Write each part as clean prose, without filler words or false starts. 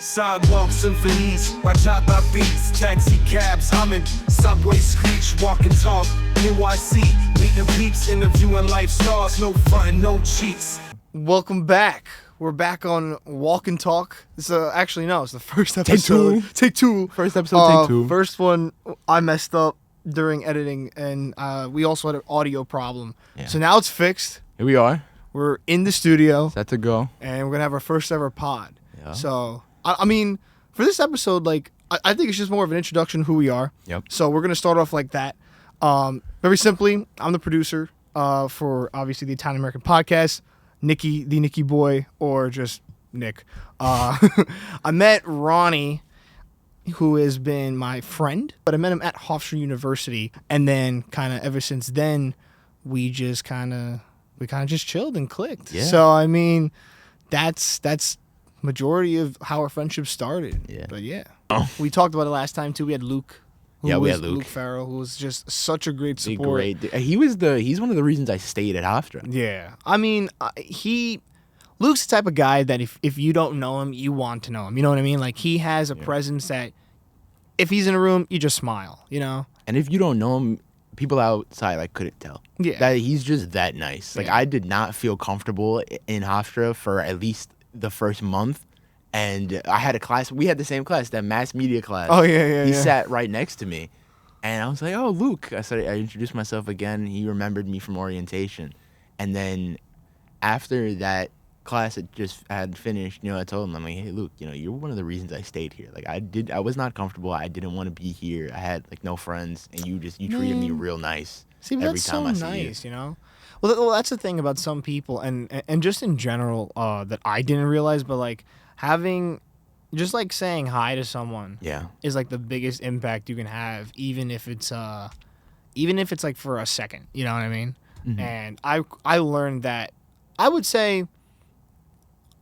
Sidewalk symphonies, bachata beats, taxi cabs humming, subway screech, walking talk, NYC, meeting peeps, interviewing life stars, no fun, no cheats. Welcome back. We're back on Walkntalk. It's actually no, it's the first episode. Take two. First episode, take two. First one, I messed up during editing, and we also had an audio problem. Yeah. So now it's fixed. Here we are. We're in the studio. Set to go. And we're gonna have our first ever pod. Yeah. So I mean, for this episode, like I think it's just more of an introduction to who we are. Yep. So we're gonna start off like that. Very simply, I'm the producer for obviously the Italian American podcast. Nicky, the Nicky boy, or just Nick. I met Ronnie, who has been my friend, but I met him at Hofstra University, and then kind of ever since then, we kind of just chilled and clicked. Yeah. So I mean, that's majority of how our friendship started. Yeah. But yeah, we talked about it last time too. We had Luke. We had Luke Farrell, who was just such a great support. He's one of the reasons I stayed at Hofstra. Yeah. I mean, Luke's the type of guy that if you don't know him, you want to know him. You know what I mean? Like, he has a presence that if he's in a room, you just smile, you know? And if you don't know him, people outside, couldn't tell. Yeah. That he's just that nice. I did not feel comfortable in Hofstra for at least the first month. And I had a class. We had the same class, that mass media class. Oh, yeah. He sat right next to me. And I was like, oh, Luke. I introduced myself again. He remembered me from orientation. And then after that class had finished, I told him, I'm like, hey, Luke, you're one of the reasons I stayed here. I was not comfortable. I didn't want to be here. I had, no friends. And you treated me real nice. See, but every that's time so I see nice, you know? Well, that's the thing about some people, and just in general, that I didn't realize, but, having, just saying hi to someone is the biggest impact you can have, even if it's for a second, you know what I mean? Mm-hmm. And I learned that, I would say,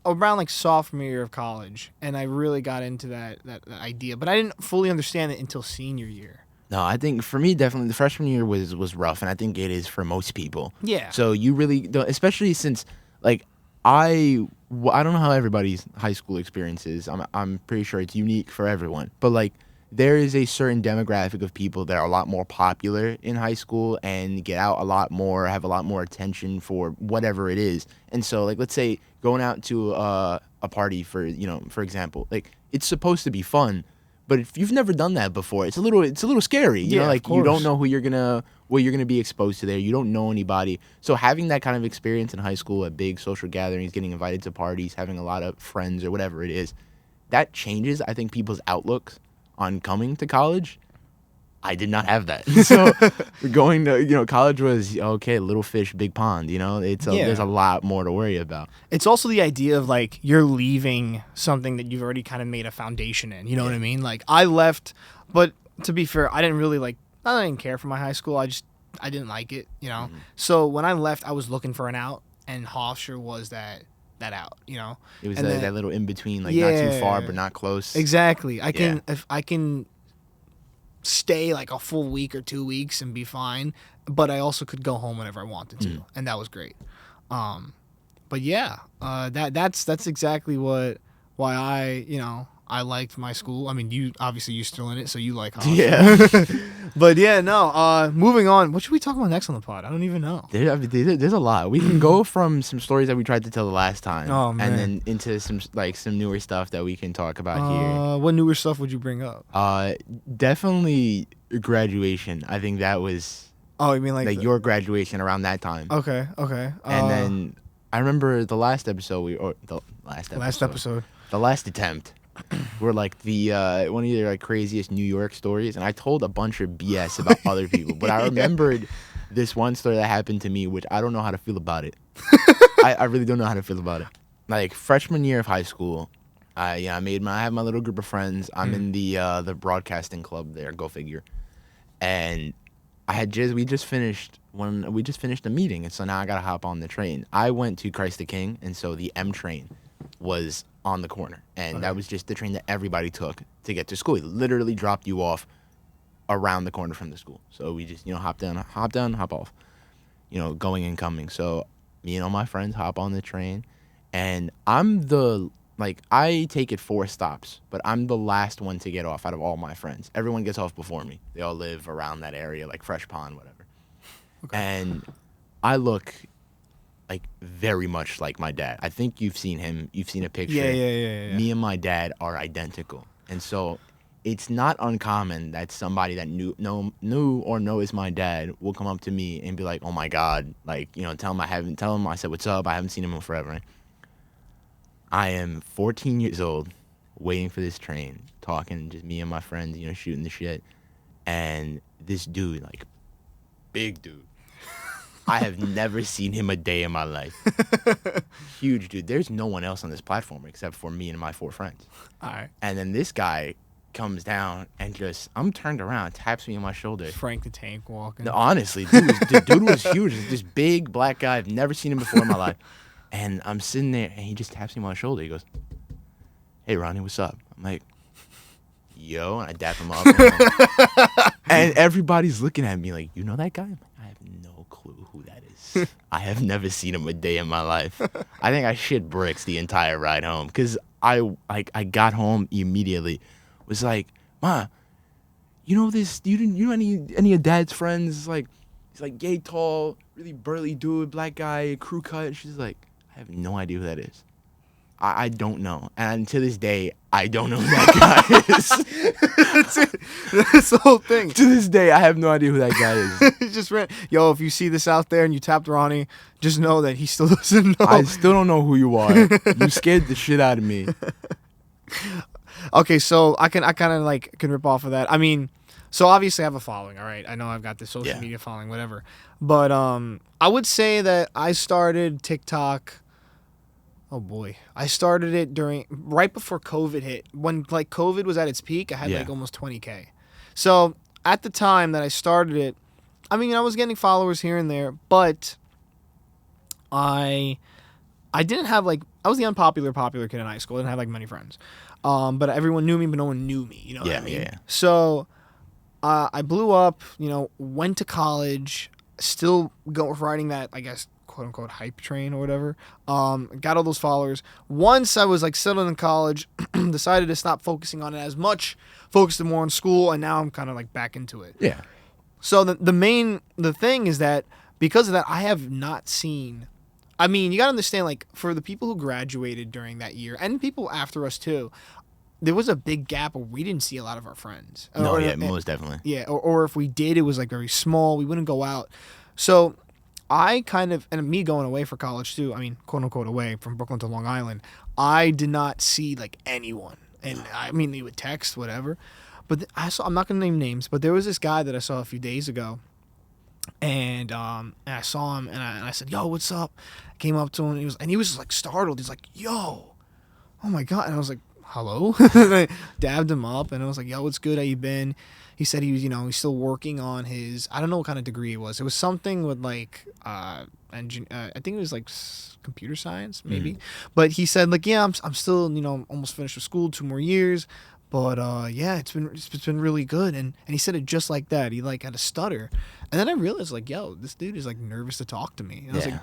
around sophomore year of college, and I really got into that idea, but I didn't fully understand it until senior year. No, I think for me, definitely the freshman year was rough, and I think it is for most people. Yeah. So you really don't, especially since I don't know how everybody's high school experience is. I'm pretty sure it's unique for everyone. But there is a certain demographic of people that are a lot more popular in high school and get out a lot more, have a lot more attention for whatever it is. And so let's say going out to a party for example, it's supposed to be fun. But if you've never done that before, it's a little scary. You know, you don't know what you're gonna be exposed to there. You don't know anybody. So having that kind of experience in high school at big social gatherings, getting invited to parties, having a lot of friends or whatever it is, that changes, I think, people's outlooks on coming to college. I did not have that. So going to, college was, okay, little fish, big pond, there's a lot more to worry about. It's also the idea of you're leaving something that you've already kind of made a foundation in, you know what I mean? I left, but to be fair, I didn't really I didn't care for my high school. I didn't like it, Mm-hmm. So when I left, I was looking for an out, and Hofstra was that out, It was that little in between, not too far, but not close. Exactly. If I can stay a full week or 2 weeks and be fine, but I also could go home whenever I wanted to, and that was great. But yeah, that's exactly why I liked my school. I mean, you're still in it, so you like Hofstra. Yeah. But yeah, no. Moving on. What should we talk about next on the pod? I don't even know. There's a lot. We can go from some stories that we tried to tell the last time, and then into some newer stuff that we can talk about here. What newer stuff would you bring up? Definitely graduation. I think that was. Oh, you mean your graduation around that time? Okay. And then I remember the last episode the last attempt. Were the one of your craziest New York stories, and I told a bunch of BS about other people, but I remembered this one story that happened to me, which I don't know how to feel about it. I really don't know how to feel about it. Freshman year of high school, I have my little group of friends. I'm in the broadcasting club there. Go figure. And we just finished a meeting, and so now I gotta hop on the train. I went to Christ the King, and so the M train was on the corner, and that was just the train that everybody took to get to school. It literally dropped you off around the corner from the school. So we just hop down, hop off, going and coming. So me and all my friends hop on the train, and I'm the like, I take it 4 stops, but I'm the last one to get off out of all my friends. Everyone gets off before me. They all live around that area, like Fresh Pond, whatever. Okay. And I look like very much like my dad. I think you've seen him. You've seen a picture. Yeah. Me and my dad are identical. And so it's not uncommon that somebody that knew or knows my dad will come up to me and be like, "Oh my God," like, you know, tell him I said, "What's up? I haven't seen him in forever." I am 14 years old, waiting for this train, talking, just me and my friends, you know, shooting the shit. And this dude, like, big dude, I have never seen him a day in my life. Huge dude. There's no one else on this platform except for me and my 4 friends. All right. And then this guy comes down and just, I'm turned around, taps me on my shoulder. Frank the Tank walking. No, honestly, the dude was huge. This big black guy. I've never seen him before in my life. And I'm sitting there, and he just taps me on my shoulder. He goes, "Hey, Ronnie, what's up?" I'm like, "Yo," and I dap him up. And everybody's looking at me like, "You know that guy?" I'm like, "I have no clue who that is. I have never seen him a day in my life." I think I shit bricks the entire ride home because I got home immediately. Was like, "Ma, you know this? You know any of Dad's friends? Like, he's like gay, tall, really burly dude, black guy, crew cut." And she's like, "I have no idea who that is. I don't know." And to this day, I don't know who that guy is. That's it. That's the whole thing. To this day, I have no idea who that guy is. He just ran. Yo, if you see this out there and you tapped Ronnie, just know that he still doesn't know. I still don't know who you are. You scared the shit out of me. Okay, so I kind of like can rip off of that. I mean, so obviously I have a following, all right? I know I've got this social media following, whatever. But I would say that I started TikTok. Oh boy, I started it right before COVID hit. When like COVID was at its peak, I had like almost 20K. So at the time that I started it, I mean, I was getting followers here and there, but I didn't have like, I was the popular kid in high school. I didn't have like many friends. But everyone knew me, but no one knew me. You know what I mean? Yeah. So I blew up, you know, went to college, still riding that, I guess, quote unquote hype train or whatever. Got all those followers. Once I was like settled in college, decided to stop focusing on it as much, focused more on school, and now I'm kind of like back into it. Yeah. So the thing is that because of that, I have not seen. I mean, you gotta understand, like, for the people who graduated during that year and people after us too, there was a big gap where we didn't see a lot of our friends. No, most definitely. Yeah, or if we did, it was like very small. We wouldn't go out. So I kind of, and me going away for college too, I mean, quote unquote away from Brooklyn to Long Island, I did not see like anyone. And I mean, they would text, whatever. But I'm not going to name names, but there was this guy that I saw a few days ago. And I saw him, and I said, "Yo, what's up?" I came up to him, and he was just like startled. He's like, "Yo, oh my God!" And I was like, "Hello?" And I dabbed him up, and I was like, "Yo, what's good? How you been?" He said he was, he's still working on his, I don't know what kind of degree it was. It was something with like, I think it was like computer science, maybe. But he said like, "Yeah, I'm still, almost finished with school, 2 more years." But yeah, it's been really good, and he said it just like that. He like had a stutter, and then I realized like, yo, this dude is like nervous to talk to me. And I was like,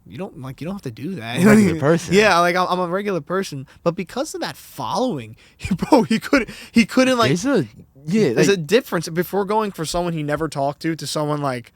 you don't have to do that. You're a regular person. Yeah, like I'm a regular person, but because of that following, he couldn't like. There's a difference before going for someone he never talked to someone like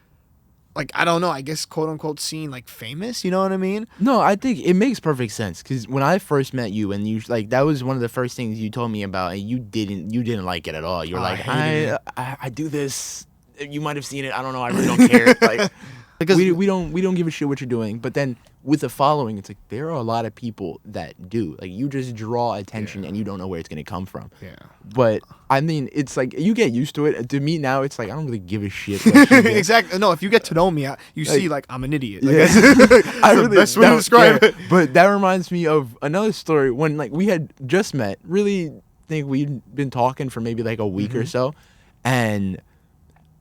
I don't know, I guess quote unquote seen like famous, you know what I mean? No, I think it makes perfect sense because when I first met you and you like that was one of the first things you told me about and you didn't like it at all. You were like, I do this. You might have seen it. I don't know. I really don't care. Like because we don't give a shit what you're doing. But then with the following, it's like there are a lot of people that do. Like you just draw attention and you don't know where it's gonna come from. Yeah. But I mean, it's like you get used to it. To me now, it's like I don't really give a shit. Exactly. No, if you get to know me, you see like I'm an idiot. Like, I really best way to describe it. But that reminds me of another story when like we had just met. Really think we'd been talking for maybe like a week or so, and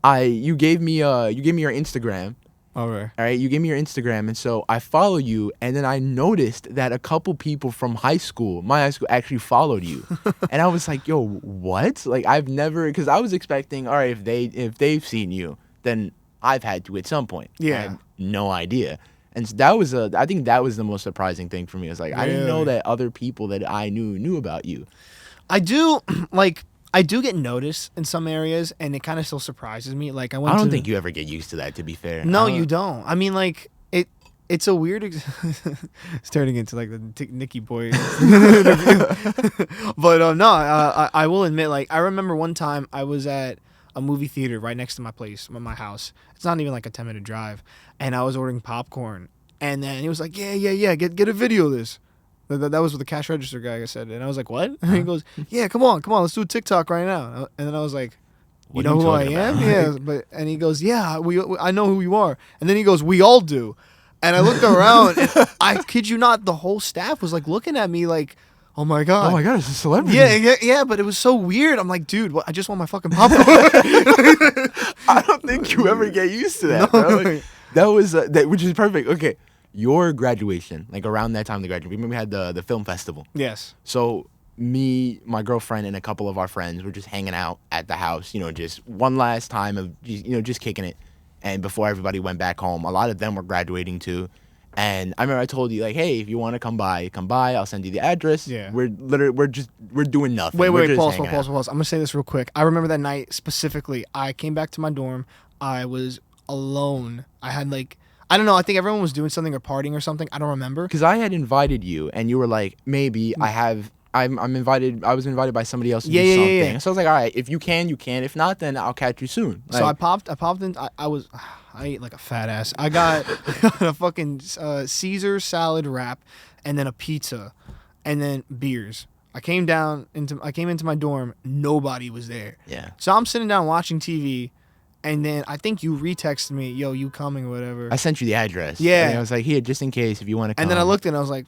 you gave me your Instagram. All right. You gave me your Instagram, and so I follow you, and then I noticed that a couple people from my high school, actually followed you, and I was like, "Yo, what?" Like I've never, because I was expecting, all right, if they've seen you, then I've had to at some point. Yeah. I had no idea, And so I think that was the most surprising thing for me. It's like, I didn't know Really? that other people that I knew about you. I do I do get noticed in some areas, and it kind of still surprises me. Like I don't think you ever get used to that, to be fair. No, you don't. I mean, like it's a weird. It's turning into like the Nicky Boy. But no, I will admit, like I remember one time I was at a movie theater right next to my house. It's not even like a 10-minute drive, and I was ordering popcorn, and then he was like, yeah, get a video of this. That was what the cash register guy said, and I was like, what? And he goes, yeah, come on, let's do a TikTok right now. And then I was like, you know who I am? Yeah, and he goes, yeah, I know who you are. And then he goes, we all do. And I looked around, and I kid you not, the whole staff was like looking at me like, oh my god, it's a celebrity. Yeah, but it was so weird. I'm like, dude, I just want my fucking popcorn. I don't think you ever get used to that, bro. Like, that was which is perfect. Okay, your graduation, like around that time, the graduation. Remember we had the film festival. Yes. So me, my girlfriend, and a couple of our friends were just hanging out at the house. Just one last time of just kicking it. And before everybody went back home, a lot of them were graduating too. And I remember I told you, like, hey, if you want to come by. I'll send you the address. Yeah. We're doing nothing. Wait, pause. I'm gonna say this real quick. I remember that night specifically. I came back to my dorm. I was alone. I had I don't know. I think everyone was doing something or partying or something. I don't remember. Because I had invited you, and you were like, maybe I'm invited. I was invited by somebody else to do something. Yeah. So I was like, all right, if you can, you can. If not, then I'll catch you soon. So I popped in. I ate like a fat ass. I got a fucking Caesar salad wrap, and then a pizza, and then beers. I came into my dorm. Nobody was there. Yeah. So I'm sitting down watching TV, and then I think you retexted me, yo, you coming or whatever. I sent you the address. Yeah. And I was like, here, just in case if you want to come. And then I looked and I was like,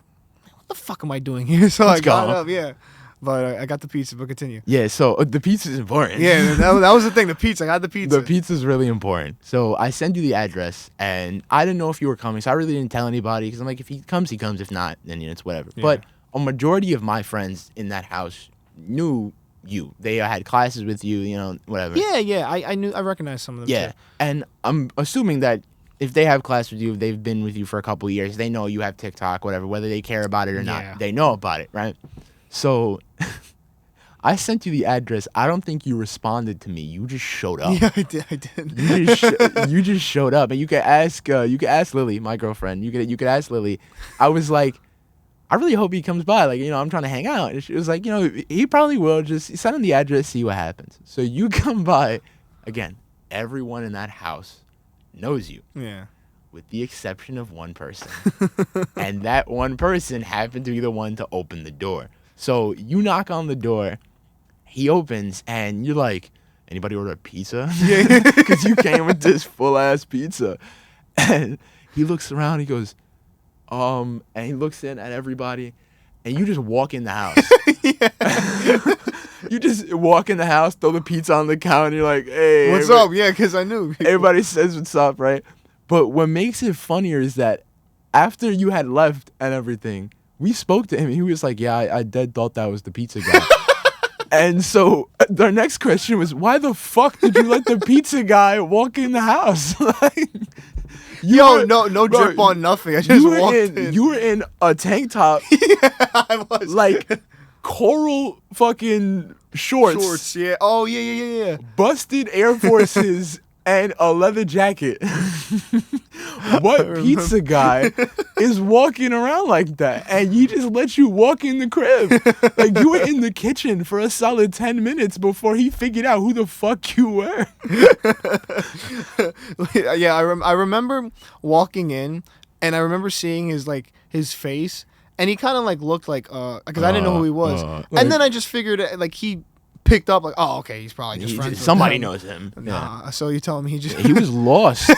what the fuck am I doing here? So I got up, yeah. But I got the pizza, but continue. Yeah, so the pizza is important. Yeah, that was the thing, the pizza. I got the pizza. The pizza is really important. So I sent you the address, and I didn't know if you were coming, so I really didn't tell anybody, because I'm like, if he comes, he comes. If not, then it's whatever. Yeah. But a majority of my friends in that house knew you. They had classes with you, whatever. Yeah, I recognized some of them. Yeah, too. And I'm assuming that if they have class with you, if they've been with you for a couple of years, they know you have TikTok, whatever, whether they care about it or not, they know about it, right? So I sent you the address. I don't think you responded to me. You just showed up. Yeah, I did. You just showed up, and you could ask Lily, my girlfriend. You could ask Lily. I was like, I really hope he comes by. Like, I'm trying to hang out. And she was like, he probably will. Just send him the address, see what happens. So you come by. Again, everyone in that house knows you. Yeah. With the exception of one person. And that one person happened to be the one to open the door. So you knock on the door, he opens, and you're like, anybody order a pizza? Yeah. Because you came with this full-ass pizza. And he looks around, he goes, and he looks in at everybody, and you just walk in the house. You just walk in the house, throw the pizza on the counter, you're like, hey. What's up? Yeah, because I knew. Everybody says what's up, right? But what makes it funnier is that after you had left and everything, we spoke to him, and he was like, yeah, I dead thought that was the pizza guy. And so our next question was, why the fuck did you let the pizza guy walk in the house? No drip on nothing. I just walked in. You were in a tank top. Yeah, I was. Like coral fucking shorts. Yeah. Oh, yeah. Busted Air Forces and a leather jacket. What pizza guy is walking around like that? And he just let you walk in the crib. Like, you were in the kitchen for a solid 10 minutes before he figured out who the fuck you were. Yeah, I remember walking in, and I remember seeing his face, and he kind of looked like because I didn't know who he was. And then I just figured he picked up okay, he's probably just friends with somebody him. knows him. Nah, yeah. So you telling me he was lost.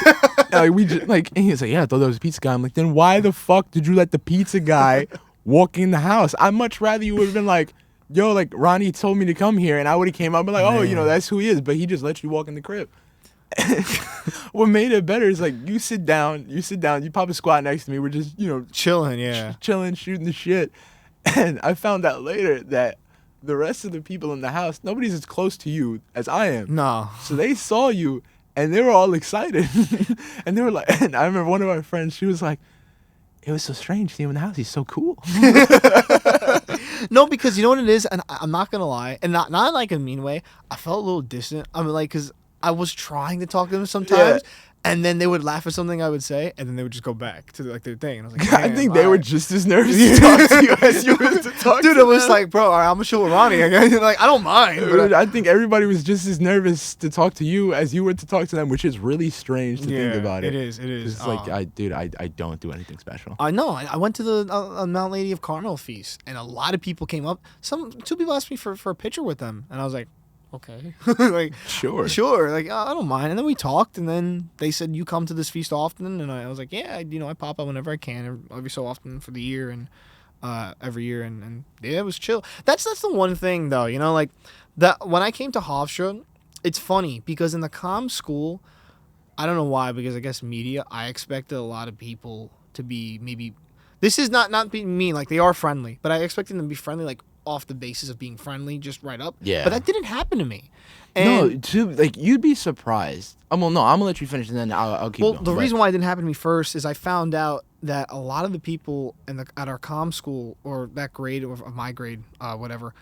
And he was like, yeah, I thought that was a pizza guy. I'm like, then why the fuck did you let the pizza guy walk in the house? I'd much rather you would have been like, yo, Ronnie told me to come here, and I would have came up and that's who he is, but he just let you walk in the crib. What made it better is you sit down, you pop a squat next to me, we're just chilling, chilling, shooting the shit. And I found out later that the rest of the people in the house, nobody's as close to you as I am. No. So they saw you, and they were all excited. And they were like, and I remember one of our friends, she was like, it was so strange seeing him in the house. He's so cool. No, because you know what it is, and I'm not gonna lie, and not in like a mean way. I felt a little distant. I mean, like, because I was trying to talk to them sometimes, and then they would laugh at something I would say, and then they would just go back to like their thing. And I was like, I think they were just as nervous to talk to you as you were to talk Dude, to it was them. like, bro, all right, I'm gonna chill with Ronnie. Like, I don't mind. But I think everybody was just as nervous to talk to you as you were to talk to them, which is really strange to think about it. It is. It's like, I don't do anything special. I know. I went to the Mount Lady of Carmel feast, and a lot of people came up. Two people asked me for a picture with them, and I was like, okay, like sure, like I don't mind. And then we talked, and then they said, you come to this feast often, and I was like, yeah, I pop up whenever I can, every so often for the year, and every year, and yeah, it was chill. That's the one thing though, like that when I came to Hofstra, it's funny because in the comm school, I don't know why, because I guess media, I expected a lot of people to be maybe. This is not being mean, like they are friendly, but I expected them to be friendly, like off the basis of being friendly, just right up. Yeah. But that didn't happen to me. And you'd be surprised. Well, no, I'm gonna let you finish, and then I'll keep going. Well, the reason why it didn't happen to me first is I found out that a lot of the people at our comm school, or that grade, or my grade, whatever,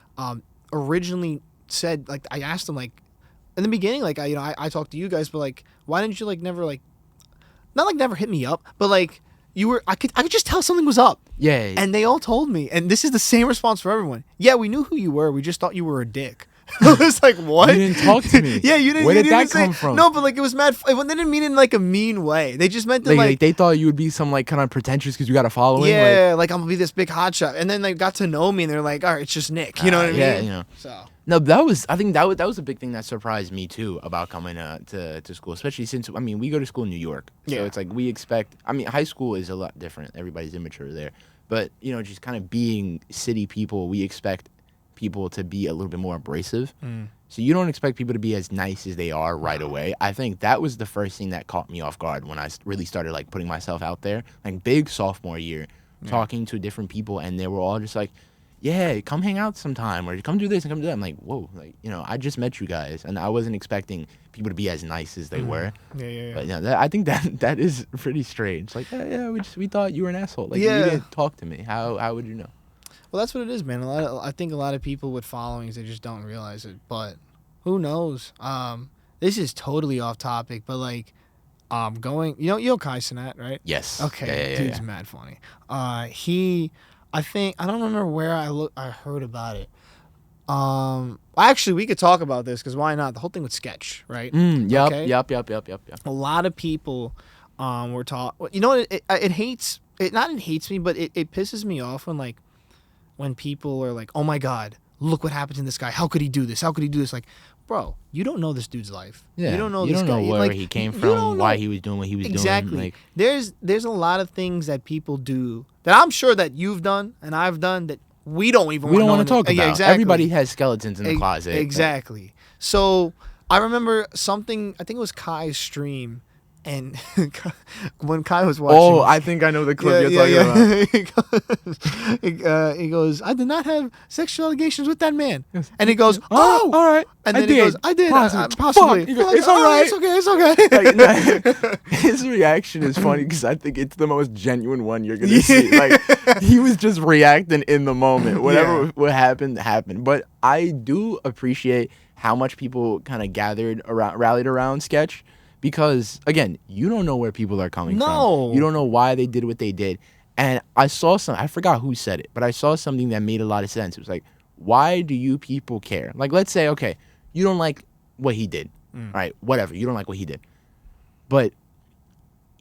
originally said, like, I asked them, like, in the beginning, like, I talked to you guys, but like, why didn't you like never like, not like never hit me up, but like. I could just tell something was up. Yeah. And they all told me, and this is the same response for everyone. Yeah, we knew who you were. We just thought you were a dick. I was like, what? You didn't talk to me. Yeah, you didn't. Where you did didn't that come from? No, but like it was mad. They didn't mean it in like a mean way. They just meant that like they thought you would be some like kind of pretentious because you got a following. Yeah, like I'm gonna be this big hotshot, and then they got to know me, and they're like, all right, it's just Nick. You know what I mean? So. No, I think that was a big thing that surprised me too about coming to school, especially since we go to school in New York, so it's like we expect. High school is a lot different. Everybody's immature there, but just kind of being city people, we expect people to be a little bit more abrasive. So you don't expect people to be as nice as they are right away. I think that was the first thing that caught me off guard when I really started like putting myself out there, like big sophomore year, talking to different people, and they were all just like, yeah, come hang out sometime, or come do this and come do that. I'm like, whoa, like, I just met you guys, and I wasn't expecting people to be as nice as they were. Yeah. But I think that is pretty strange. Like, we thought you were an asshole. Like, you didn't talk to me. How would you know? Well, that's what it is, man. I think a lot of people with followings, they just don't realize it. But who knows? This is totally off topic, but like, going, you know Kai Cenat, right? Yes. Okay, Yeah, dude's mad funny. I think I don't remember where I heard about it. Actually, we could talk about this because why not? The whole thing with Sketch, right? Yep. Okay? Yep. A lot of people were taught. You know, it hates it. Not it hates me, but it pisses me off when people are like, "Oh my God, look what happened to this guy. How could he do this? How could he do this?" Like, bro, you don't know this dude's life. Yeah. You don't know you this don't guy. know where like, he came from, why he was doing what he was doing. Exactly. There's a lot of things that people do that I'm sure that you've done and I've done that we don't even want to talk about. Yeah, exactly. Everybody has skeletons in the closet. Exactly. So I remember something. I think it was Kai's stream. And when Kai was watching... Oh, I think I know the clip you're talking about. He goes, I did not have sexual allegations with that man. And he goes, oh! All right. And then he goes, I did. Possibly. It's all right. It's okay. His reaction is funny because I think it's the most genuine one you're going to see. Like, he was just reacting in the moment. Whatever what happened, happened. But I do appreciate how much people kind of rallied around Sketch. Because, again, you don't know where people are coming from. You don't know why they did what they did. And I saw I forgot who said it, but I saw something that made a lot of sense. It was like, why do you people care? Like, let's say, okay, you don't like what he did. All right, whatever. You don't like what he did. But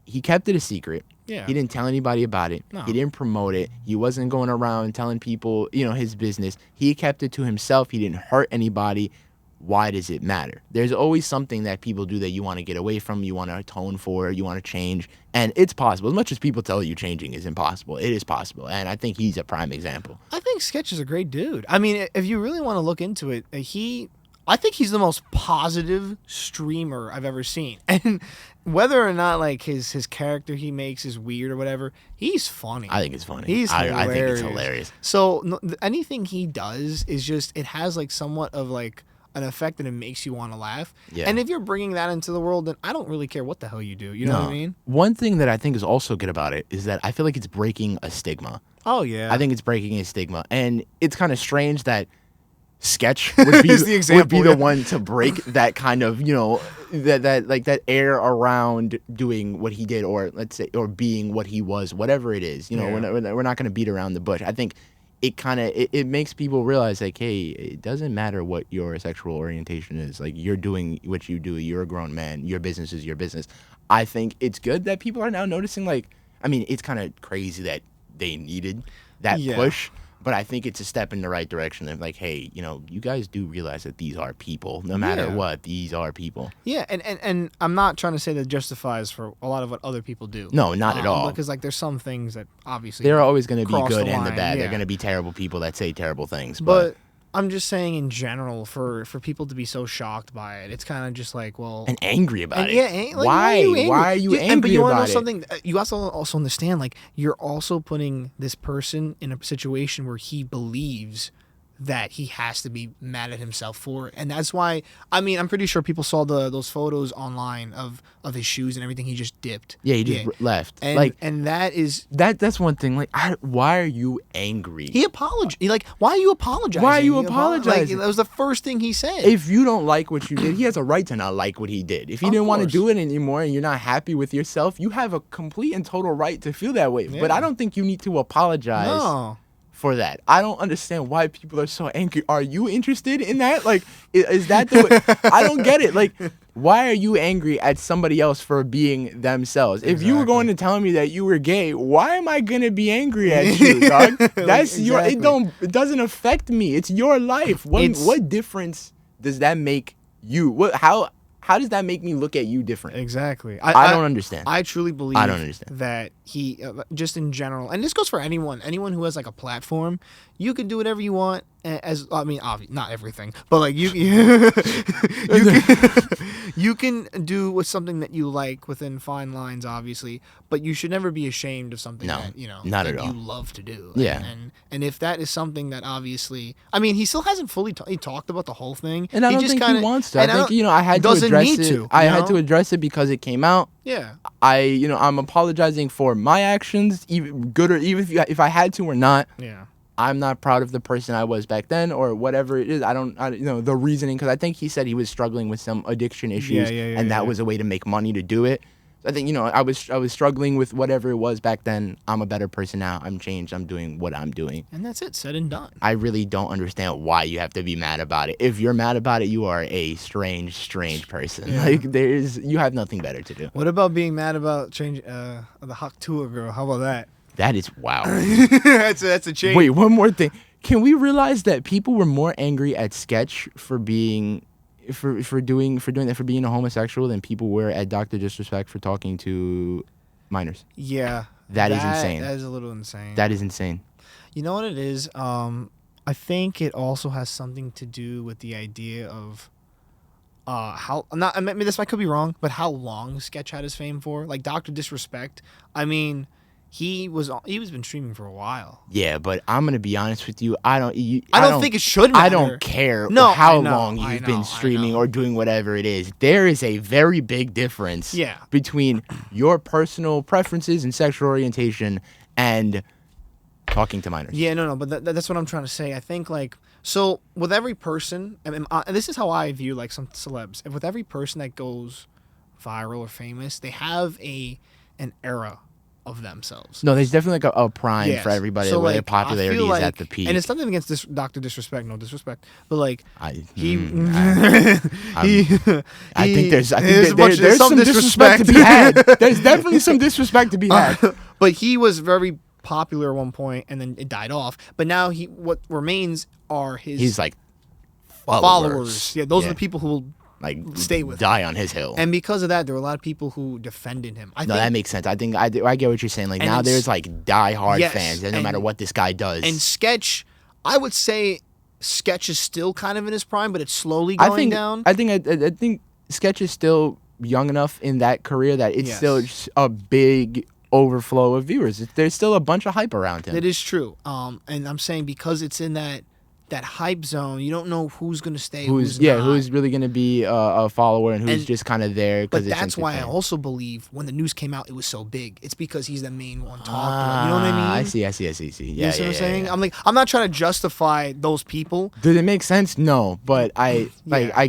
he kept it a secret. Yeah. He didn't tell anybody about it. No. He didn't promote it. He wasn't going around telling people, his business. He kept it to himself. He didn't hurt anybody. Why does it matter? There's always something that people do that you want to get away from, you want to atone for, you want to change, and it's possible. As much as people tell you changing is impossible, it is possible, and I think he's a prime example. I think Sketch is a great dude. I mean, if you really want to look into it, I think he's the most positive streamer I've ever seen, and whether or not like his character he makes is weird or whatever, he's funny. I think it's funny. I think it's hilarious. So anything he does is just, it has like somewhat of like an effect and it makes you want to laugh. Yeah. And if you're bringing that into the world, then I don't really care what the hell you do. You know what I mean? One thing that I think is also good about it is that I feel like it's breaking a stigma. Oh yeah. I think it's breaking a stigma, and it's kind of strange that Sketch would be the one to break that kind of, you know, that air around doing what he did, or let's say, or being what he was, whatever it is. You know, we're not going to beat around the bush. I think it kind of it makes people realize, like, hey, it doesn't matter what your sexual orientation is. Like, you're doing what you do. You're a grown man. Your business is your business. I think it's good that people are now noticing. Like, I mean, it's kind of crazy that they needed that push. But I think it's a step in the right direction of, like, hey, you know, you guys do realize that these are people. No matter what, these are people. Yeah, and I'm not trying to say that justifies for a lot of what other people do. No, not at all. Because, like, there's some things that obviously there are always going to be good the and the bad. Yeah. They're going to be terrible people that say terrible things. But I'm just saying in general, for people to be so shocked by it, it's kind of just like, well... And angry about it. Yeah, like, why? Why are you angry but you about know it? Something, you also understand, like, you're also putting this person in a situation where he believes that he has to be mad at himself for it. And that's why, I mean, I'm pretty sure people saw those photos online of his shoes and everything. He just dipped. Yeah, he just left. And that is... That's one thing. Like, why are you angry? He apologized. Like, why are you apologizing? Why are you apologizing? Like, that was the first thing he said. If you don't like what you did, he has a right to not like what he did. If he didn't want to do it anymore and you're not happy with yourself, you have a complete and total right to feel that way. Yeah. But I don't think you need to apologize for that. I don't understand why people are so angry. Are you interested in that? Like, is that the way? I don't get it. Like, why are you angry at somebody else for being themselves? If you were going to tell me that you were gay, why am I gonna be angry at you, dog? That's your. It doesn't affect me. It's your life. What difference does that make you? How does that make me look at you different? Exactly. I don't understand. I truly believe that he, just in general, and this goes for anyone who has, like, a platform, you can do whatever you want. I mean, obviously, not everything, but, like, you can do something that you like within fine lines, obviously, but you should never be ashamed of something that, you know, not that at all. you love to do. Yeah. And if that is something that obviously, I mean, he still hasn't fully he talked about the whole thing. And I don't think he wants to. I think, you know, I had to address it. I had to address it because it came out. Yeah. I'm apologizing for my actions, even good or even if I had to or not. Yeah. I'm not proud of the person I was back then or whatever it is. I the reasoning, because I think he said he was struggling with some addiction issues, and that was a way to make money to do it. So I think, you know, I was struggling with whatever it was back then. I'm a better person now. I'm changed. I'm doing what I'm doing. And that's it, said and done. I really don't understand why you have to be mad about it. If you're mad about it, you are a strange person. Yeah. Like, you have nothing better to do. What about being mad about the Huck Twuah girl? How about that? That is wow. that's a change. Wait, one more thing. Can we realize that people were more angry at Sketch for being for doing that, for being a homosexual, than people were at Dr. Disrespect for talking to minors? Yeah. That is insane. That is a little insane. That is insane. You know what it is? I think it also has something to do with the idea of I mean, this I could be wrong, but how long Sketch had his fame for? Like, Dr. Disrespect, I mean, he was been streaming for a while. Yeah, but I'm gonna be honest with you. I don't think it should matter. I don't care how long you've been streaming or doing whatever it is. There is a very big difference between your personal preferences and sexual orientation and talking to minors. Yeah, no, but that's what I'm trying to say. I think, like, so with every person, and this is how I view, like, some celebs. With every person that goes viral or famous, they have an era of themselves. No, there's definitely like a prime for everybody, where their popularity is at the peak. And it's nothing against this Dr. Disrespect, no disrespect, but, like, I think there's some disrespect to be had. There's definitely some disrespect to be had. But he was very popular at one point, and then it died off. But now what remains are his like followers. Yeah, those are the people who will, like, stay with die him on his hill. And because of that, there were a lot of people who defended him. I think that makes sense. I think I get what you're saying. Like, now there's, like, die-hard fans, and no matter what this guy does. And Sketch, I would say Sketch is still kind of in his prime, but it's slowly going down. I think Sketch is still young enough in that career that it's still a big overflow of viewers. There's still a bunch of hype around him. It is true. And I'm saying because it's in that that hype zone. You don't know who's gonna stay, who's not. Who's really gonna be a follower and who's just kind of there because it's that's why I also believe when the news came out, it was so big. It's because he's the main one talking. You know what I mean? I see. Yeah, you know what I'm saying? Yeah. I'm not trying to justify those people. Does it make sense? No, but I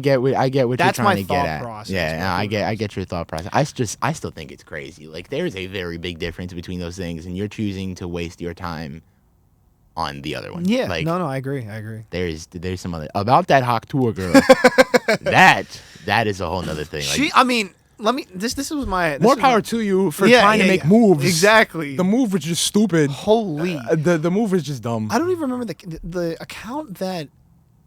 get what you're trying to get at. Process, yeah, I get your thought process. I still think it's crazy. Like there's a very big difference between those things, and you're choosing to waste your time on the other one. Yeah, like, no, I agree. There's some other about that Huck Twuah girl. that is a whole nother thing. Like, This was my more power to you for trying to make moves. Exactly. The move was just stupid. Holy. The move was just dumb. I don't even remember the account that.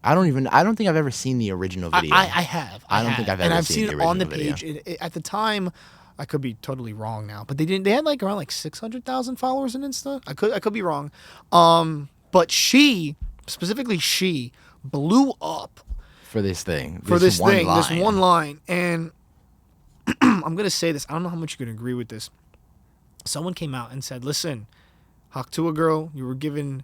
I don't think I've ever seen the original video. I have. I don't think I've ever seen it the on the original page. At the time, I could be totally wrong now, but they had like around like 600,000 followers on Insta. I could be wrong. But she blew up for this thing. This one line. And I'm gonna say this. I don't know how much you can agree with this. Someone came out and said, "Listen, Huck Twuah girl, you were given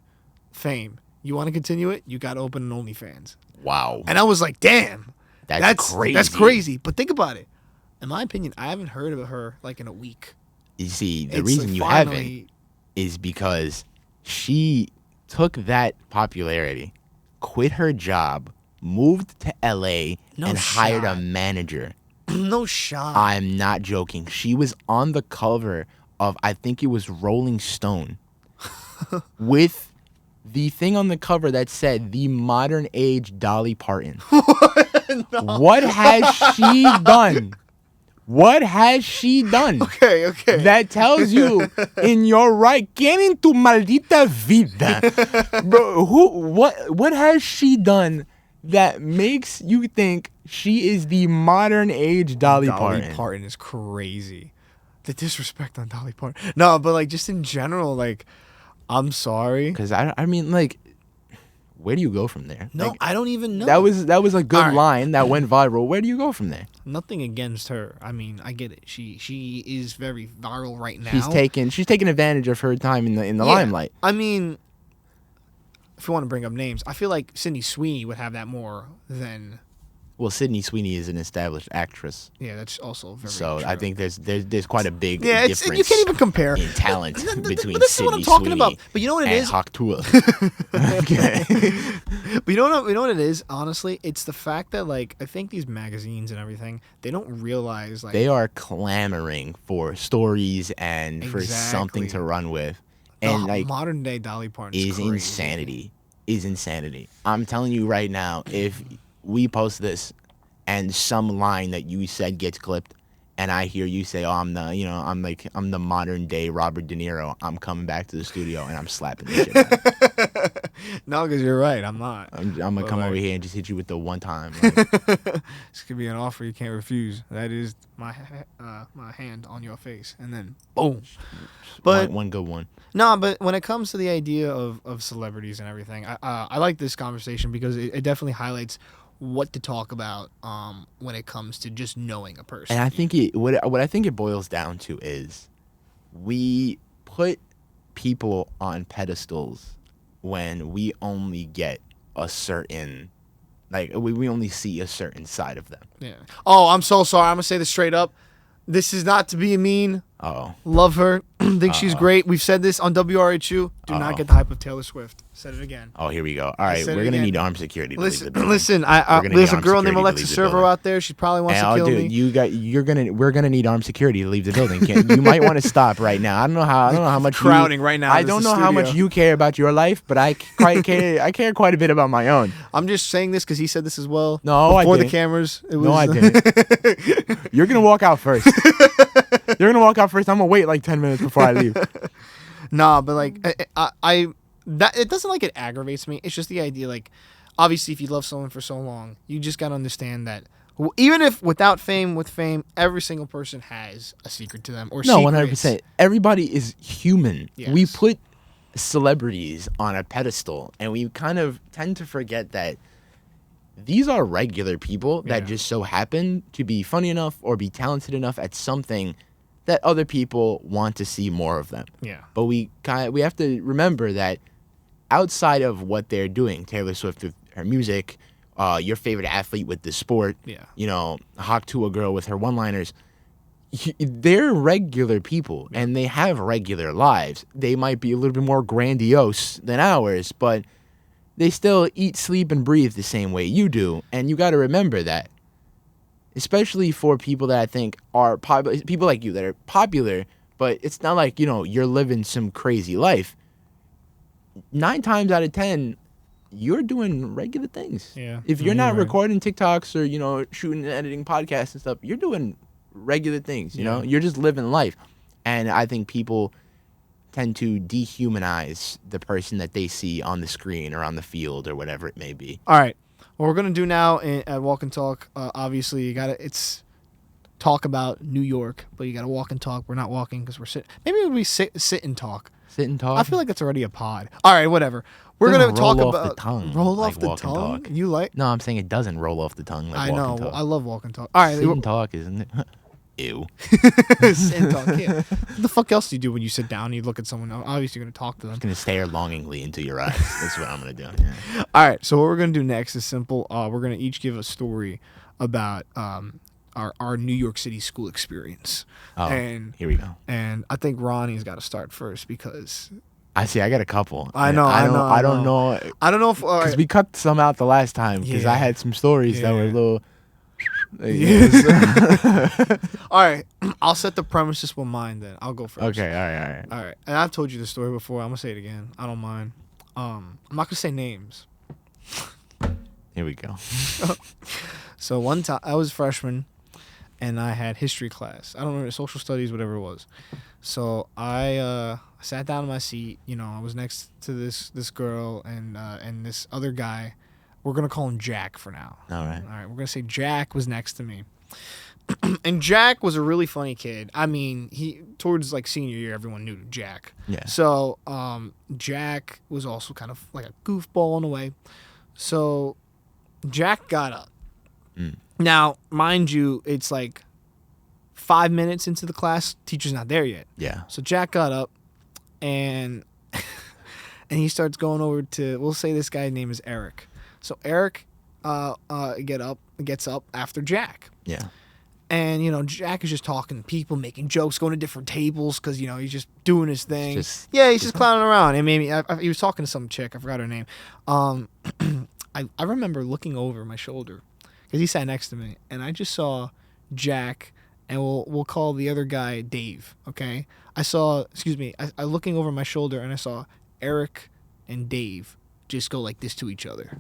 fame. You want to continue it? You got to open an OnlyFans." Wow. And I was like, "Damn, that's crazy." That's crazy. But think about it. In my opinion, I haven't heard of her like in a week. You see, the reason you haven't is because she took that popularity, quit her job, moved to LA, and hired a manager. No shot. I'm not joking. She was on the cover of, I think it was Rolling Stone, with the thing on the cover that said the modern age Dolly Parton. No. What has she done? What has she done? Okay. That tells you in your right. Get into maldita vida. Bro, what has she done that makes you think she is the modern age Dolly Parton? Dolly Parton is crazy. The disrespect on Dolly Parton. No, but like just in general, like, I'm sorry. Because I mean, like, where do you go from there? No, like, I don't even know. That was a good line that went viral. Where do you go from there? Nothing against her. I mean, I get it. She is very viral right now. She's taking advantage of her time in the limelight. I mean, if you want to bring up names, I feel like Sydney Sweeney would have that more than. Well, Sydney Sweeney is an established actress. Yeah, that's also very So true. I think there's quite a big difference. You can't even compare in talent between but this Sydney is what I'm talking Sweeney about. But you know what it and is? Huck Twuah. Okay. But you know what it is? Honestly, it's the fact that like I think these magazines and everything, they don't realize like they are clamoring for stories and for something to run with. And like modern day Dolly Parton is insanity. I'm telling you right now, if we post this and some line that you said gets clipped and I hear you say, "Oh, I'm the modern day Robert De Niro," I'm coming back to the studio and I'm slapping the shit out of you. No, because you're right. I'm not. I'm gonna come over here and just hit you with the one time. This could be an offer you can't refuse. That is my hand on your face, and then boom. But one good one. No, but when it comes to the idea of celebrities and everything, I like this conversation because it definitely highlights what to talk about when it comes to just knowing a person. And I think what I think it boils down to is we put people on pedestals when we only get a certain, like, we only see a certain side of them. Yeah. Oh, I'm so sorry. I'm going to say this straight up. This is not to be mean. Uh-oh. Love her. Think she's great. We've said this on WRHU. Do not get the hype of Taylor Swift. Said it again. Oh, here we go. All right, we're going to need armed security to leave the building. Listen, there's a girl named Alexa Servo out there. She probably wants to kill me. We're going to need armed security to leave the building. You might want to stop right now. I don't know how much crowding right now. I don't know how much you care about your life, but I care quite a bit about my own. I'm just saying this because he said this as well. No, before I didn't. The cameras. No, I didn't. You're going to walk out first. You're going to walk out first. I'm going to wait like 10 minutes before I leave. Nah, but like that it doesn't like it aggravates me. It's just the idea, like, obviously if you love someone for so long, you just gotta understand that even if without fame, with fame, every single person has a secret to them or no, 100%. Everybody is human. Yes. We put celebrities on a pedestal, and we kind of tend to forget that these are regular people that just so happen to be funny enough or be talented enough at something that other people want to see more of them. Yeah. But we have to remember that outside of what they're doing, Taylor Swift with her music, your favorite athlete with the sport, Huck Twuah girl with her one-liners, they're regular people, and they have regular lives. They might be a little bit more grandiose than ours, but they still eat, sleep, and breathe the same way you do, and you got to remember that. Especially for people that I think are popular, people like you that are popular, but it's not like, you're living some crazy life. 9 times out of 10, you're doing regular things. Yeah. If you're not recording TikToks or, shooting and editing podcasts and stuff, you're doing regular things, You're just living life. And I think people tend to dehumanize the person that they see on the screen or on the field or whatever it may be. All right. What we're going to do now at Walk and Talk, obviously, it's talk about New York, but you got to walk and talk. We're not walking because we're sitting. Maybe we sit and talk. Sit and talk? I feel like it's already a pod. All right, whatever. We're going to talk about... Roll off the tongue. Roll off the tongue? You like... No, I'm saying it doesn't roll off the tongue like walk and talk. I love walk and talk. All right. Sit and talk, isn't it? Ew. Sit and talk, yeah. What the fuck else do you do when you sit down and you look at someone? Obviously, you're going to talk to them. I'm going to stare longingly into your eyes. That's what I'm going to do. Yeah. All right, so what we're going to do next is simple. We're going to each give a story about our New York City school experience. Oh, and here we go. And I think Ronnie's got to start first because... I got a couple. I know. I don't know if... Because we cut some out the last time because I had some stories that were a little... All right, I'll set the premises with mine then. I'll go first. Okay, all right. And I've told you the story before. I'm gonna say it again. I don't mind. I'm not gonna say names. Here we go. So one time I was a freshman, and I had history class. I don't remember, social studies, whatever it was. So I sat down in my seat. I was next to this girl and this other guy. We're going to call him Jack for now. All right. We're going to say Jack was next to me. And Jack was a really funny kid. I mean, towards like senior year, everyone knew Jack. Yeah. So Jack was also kind of like a goofball in a way. So Jack got up. Now, mind you, it's like 5 minutes into the class. Teacher's not there yet. Yeah. So Jack got up and and he starts going over to, we'll say this guy's name is Eric. So Eric gets up after Jack. Yeah. And, Jack is just talking to people, making jokes, going to different tables because, he's just doing his thing. He's just clowning around. And maybe he was talking to some chick. I forgot her name. I remember looking over my shoulder because he sat next to me. And I just saw Jack, and we'll call the other guy Dave, okay? I looking over my shoulder, and I saw Eric and Dave just go like this to each other.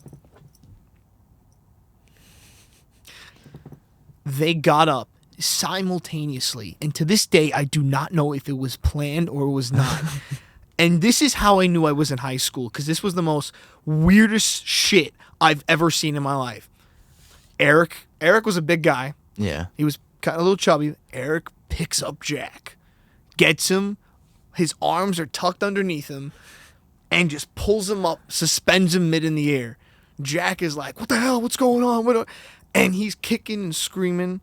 They got up simultaneously, and to this day, I do not know if it was planned or it was not. And this is how I knew I was in high school, because this was the most weirdest shit I've ever seen in my life. Eric was a big guy. Yeah. He was kind of a little chubby. Eric picks up Jack, gets him, his arms are tucked underneath him, and just pulls him up, suspends him mid in the air. Jack is like, what the hell? What's going on? And he's kicking and screaming.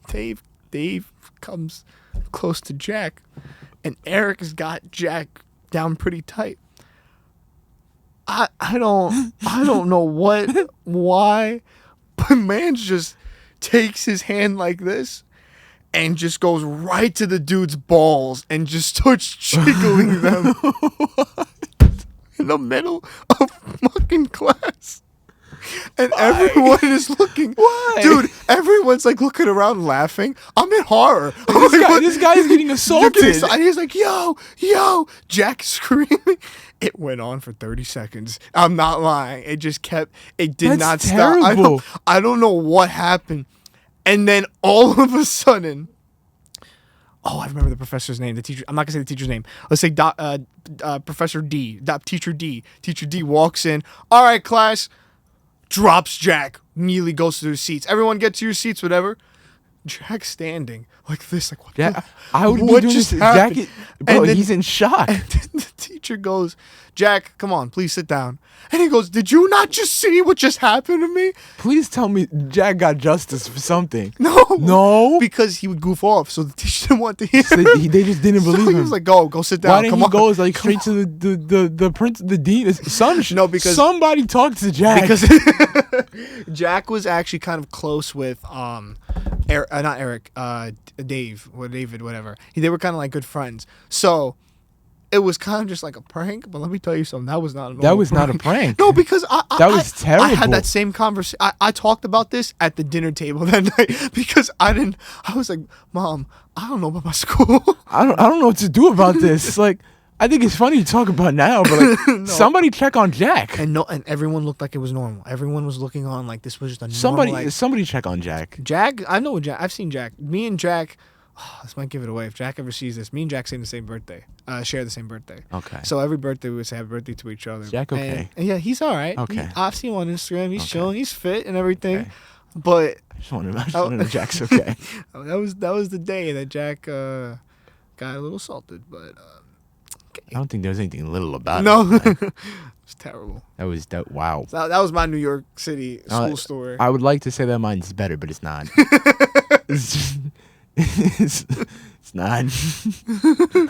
Dave comes close to Jack, and Eric has got Jack down pretty tight. I don't know why, but man just takes his hand like this and just goes right to the dude's balls and just starts jiggling them in the middle of fucking class. And everyone is looking. Why? Dude, everyone's like looking around laughing. I'm in horror. This guy's getting assaulted. And he's like, yo, Jack screaming. It went on for 30 seconds. I'm not lying. It just kept, it did not terrible. Stop. I don't know what happened. And then all of a sudden, I remember the professor's name. The teacher. I'm not gonna say the teacher's name. Let's say Professor D. Teacher D. Teacher D walks in. All right, class. Drops Jack. Immediately goes to their seats. Everyone get to your seats. Whatever. Jack's standing like this, like, what? Yeah, I would be what doing just this. happened? Jack, bro, And then- he's in shock. And then the teacher goes, Jack, come on, please sit down. And he goes, did you not just see what just happened to me? Please tell me Jack got justice for something. No, because he would goof off, so the teacher didn't want to hear. So they just didn't believe So him. he was like, go sit down. Why didn't come he on. go like straight to the dean? No, because somebody talked to Jack. Because Jack was actually kind of close with David, whatever. They were kind of like good friends. So it was kind of just like a prank. But let me tell you something. That was not a normal That was prank. not a prank. No, because That was terrible. I had that same conversation. I talked about this at the dinner table that night because I was like, Mom, I don't know about my school. I don't know what to do about this. Like, I think it's funny to talk about now, but like, No. somebody check on Jack. And everyone looked like it was normal. Everyone was looking on like this was just a normal. Somebody check on Jack. Jack, I know Jack. I've seen Jack. Me and Jack. Oh, this might give it away. If Jack ever sees this, me and Jack share the same birthday. Share the same birthday. Okay. So every birthday we would say happy birthday to each other. Jack okay? And yeah, he's all right. Okay. I've seen him on Instagram. He's Okay. chilling. He's fit and everything. Okay. But I just want to know Jack's okay. that was the day that Jack got a little salted. But I don't think there was anything little about no, it. Like, it's terrible. Wow. So that was my New York City school story. I would like to say that mine's better, but it's not. It's just it's not.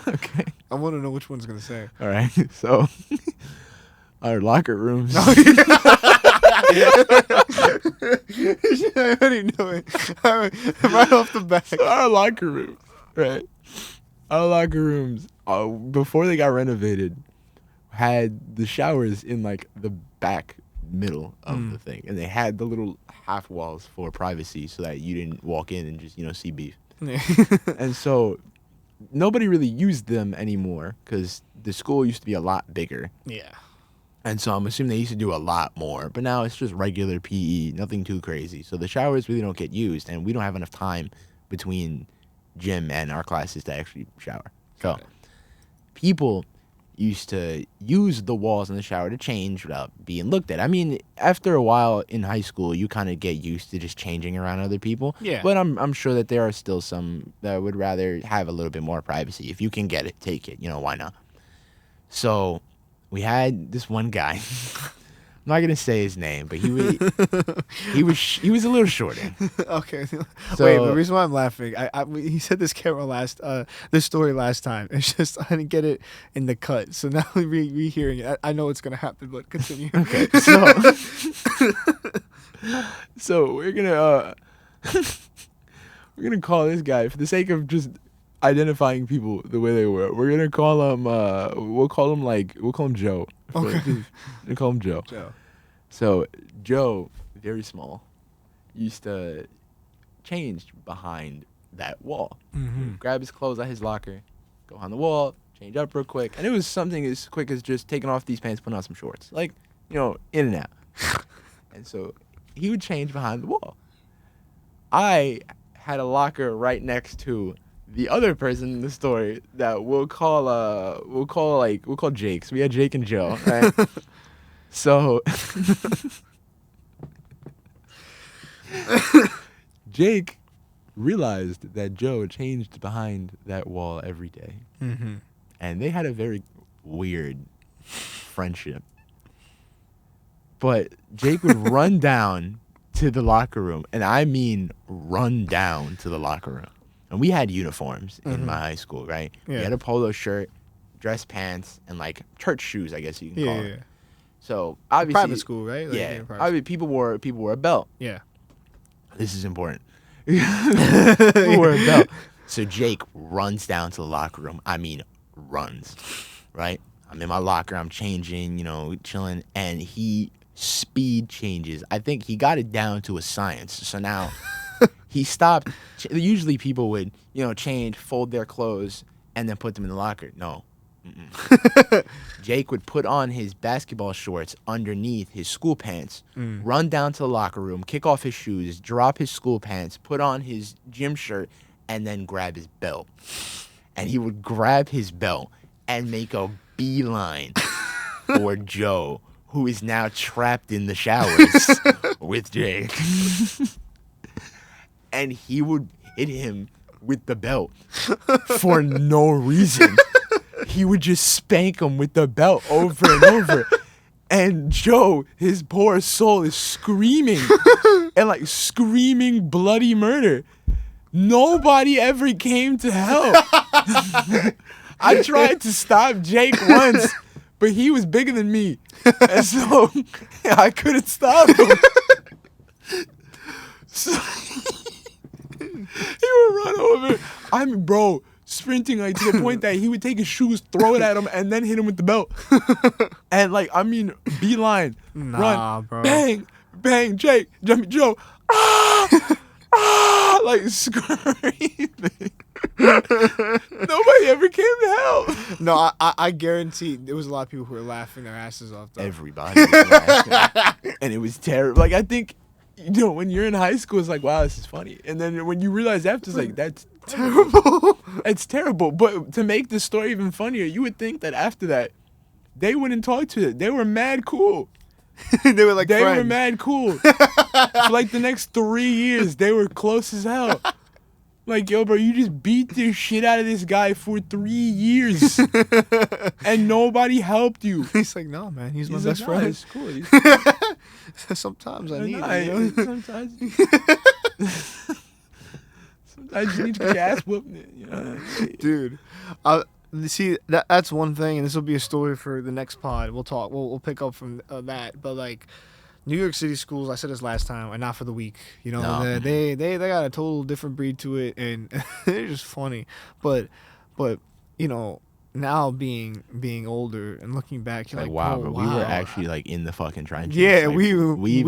Okay. I want to know which one's gonna say. All right. So our locker rooms. I already knew it. Right off the bat. So our locker rooms, right? Our locker rooms, before they got renovated, had the showers in like the back middle of the thing, and they had the little half walls for privacy, so that you didn't walk in and just see beef. And so nobody really used them anymore because the school used to be a lot bigger. Yeah. And so I'm assuming they used to do a lot more, but now it's just regular PE, nothing too crazy. So the showers really don't get used, and we don't have enough time between gym and our classes to actually shower. So people used to use the walls in the shower to change without being looked at. I mean, after a while in high school, you kind of get used to just changing around other people. Yeah. But I'm sure that there are still some that would rather have a little bit more privacy. If you can get it, take it. Why not? So we had this one guy. I'm not gonna say his name, but he was a little shorter. Okay. So- Wait, the reason why I'm laughing, he said this this story last time. It's just I didn't get it in the cut, so now re-hearing it, I know what's gonna happen. But continue. Okay. So we're gonna call this guy for the sake of just identifying people the way they were. We're gonna call him. We'll call him Joe. Okay. We'll call him Joe. Joe. So Joe, very small, used to change behind that wall. Mm-hmm. Grab his clothes out his locker, go on the wall, change up real quick, and it was something as quick as just taking off these pants, putting on some shorts, like in and out. And so he would change behind the wall. I had a locker right next to the other person in the story that we'll call Jake. So we had Jake and Joe, right? So Jake realized that Joe changed behind that wall every day. Mm-hmm. And they had a very weird friendship. But Jake would run down to the locker room, and I mean run down to the locker room. And we had uniforms in my high school, right? Yeah. We had a polo shirt, dress pants, and like church shoes, I guess you can call Yeah. it. So obviously, Private school, right? Like, yeah. private Obviously, people wore a belt. Yeah. This is important. People wore a belt. So Jake runs down to the locker room. I mean, runs, right? I'm in my locker. I'm changing, chilling, and he speed changes. I think he got it down to a science. So now he stopped. Usually people would, change, fold their clothes, and then put them in the locker. No. Jake would put on his basketball shorts underneath his school pants, run down to the locker room, kick off his shoes, drop his school pants, put on his gym shirt, and then grab his belt. And he would grab his belt and make a beeline for Joe, who is now trapped in the showers with Jake. And hit him with the belt for no reason. He would just spank him with the belt over and over. And Joe, his poor soul, is screaming and like screaming bloody murder. Nobody ever came to help. I tried to stop Jake once, but he was bigger than me. And so I couldn't stop him. So he would run over. I mean, bro, sprinting like to the point that he would take his shoes, throw it at him, and then hit him with the belt. And like, I mean, beeline, run, bro. Bang, bang, Jake, Jump, Joe, like screaming. Nobody ever came to help. No, I guarantee there was a lot of people who were laughing their asses off, though. Everybody was laughing. And it was terrible. Like, I think, you know, when you're in high school, it's like, wow, this is funny. And then when you realize after, it's like, that's terrible. It's terrible. But to make the story even funnier, you would think that after that, they wouldn't talk to it. They were mad cool. They were like friends. Were mad cool. For like the next 3 years, they were close as hell. Like, yo, bro, you just beat the shit out of this guy for 3 years. And nobody helped you. He's like, no, man, he's my best friend. It's cool. Sometimes I need it, you know? Sometimes you need to get your ass whooped, you know? Dude, see, that's one thing, and this will be a story for the next pod. We'll talk. We'll pick up from that. But like, New York City schools, I said this last time, are not for the weak. You know, no. they got a total different breed to it, and they're just funny. But you know, now being older and looking back, you're like, wow, oh, but wow. we were actually like in the fucking trenches. Yeah, like, we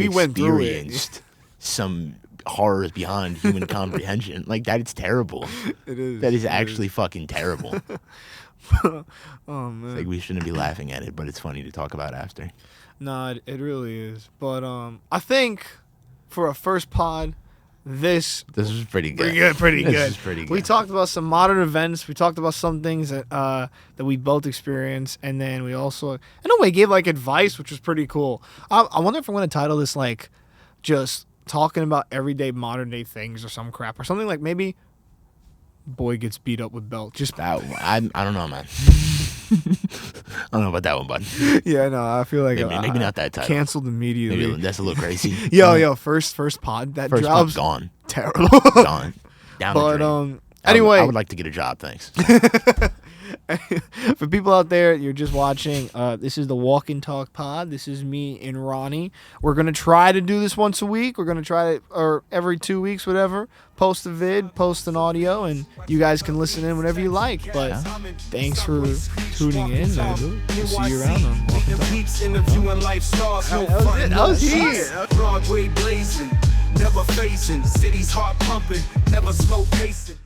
went through it. Experienced some horrors beyond human comprehension. Like, that is terrible. It is. That is actually fucking terrible. Oh man, It's like, we shouldn't be laughing at it, but it's funny to talk about after. No, it really is. But I think for a first pod, this was pretty good. Pretty good. This is pretty good. We talked about some modern events. We talked about some things that we both experienced, and then we also, in a way, gave like advice, which was pretty cool. I wonder if I'm going to title this like just talking about everyday modern day things or some crap or something like maybe boy gets beat up with belt. Just that one, I don't know, man. I don't know about that one, bud. Yeah, no, I feel like maybe not that title. Canceled immediately. Maybe that's a little crazy. Yo, first pod that first drops pod's gone. Terrible. Gone. Down the But drain. anyway, I would like to get a job, thanks. For people out there, you're just watching. This is the Walkntalk pod. This is me and Ronnie. We're gonna try to do this once a week. We're gonna try to, or every 2 weeks, whatever. Post a vid, post an audio, and you guys can listen in whenever you like. But thanks for tuning in. We'll see you around on Walkntalk. That was it. Broadway blazing, never facing, city's heart pumping, never slow pacing.